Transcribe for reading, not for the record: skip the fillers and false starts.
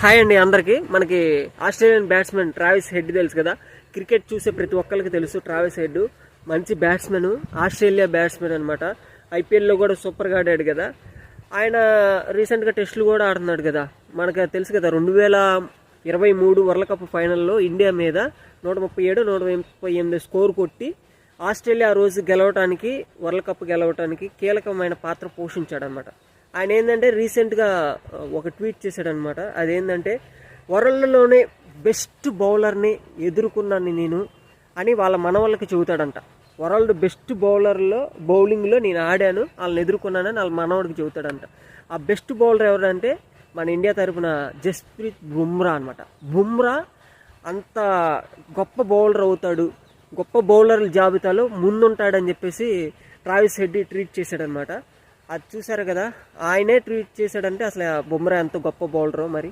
Hi అండి అందరికి. మనకి ఆస్ట్రేలియన్ బ్యాట్స్మెన్ ట్రావిస్ హెడ్ తెలుసు కదా. క్రికెట్ చూసే ప్రతి ఒక్కరికి తెలుసు ట్రావిస్ హెడ్ మంచి బ్యాట్స్మెన్, ఆస్ట్రేలియా బ్యాట్స్మెన్ అనమాట. ఐపీఎల్లో కూడా సూపర్గా ఆడాడు కదా. ఆయన రీసెంట్గా టెస్టులు కూడా ఆడుతున్నాడు కదా. మనకు తెలుసు కదా 2023 వరల్డ్ కప్ ఫైనల్లో ఇండియా మీద 137, 138 స్కోర్ కొట్టి ఆస్ట్రేలియా ఆ రోజు గెలవటానికి, వరల్డ్ కప్ గెలవటానికి కీలకమైన పాత్ర పోషించాడనమాట. ఆయన ఏంటంటే రీసెంట్గా ఒక ట్వీట్ చేశాడనమాట. అదేంటంటే వరల్డ్లోనే బెస్ట్ బౌలర్ని ఎదుర్కొన్నాను నేను అని వాళ్ళ మనవాళ్ళకి చెబుతాడంట. వరల్డ్ బెస్ట్ బౌలింగ్లో నేను ఆడాను, వాళ్ళని ఎదుర్కొన్నానని వాళ్ళ మనవాడికి చెబుతాడంట. ఆ బెస్ట్ బౌలర్ ఎవరంటే మన ఇండియా తరపున జస్ప్రీత్ బుమ్రా అనమాట. బుమ్రా అంత గొప్ప బౌలర్ అవుతాడు, గొప్ప బౌలర్ల జాబితాలో ముందుంటాడని చెప్పేసి ట్రావిస్ హెడ్ ట్వీట్ చేశాడనమాట. అది చూసారు కదా. ఆయనే ట్వీట్ చేశాడంటే అసలు బుమ్రా ఎంత గొప్ప బౌలరో మరి.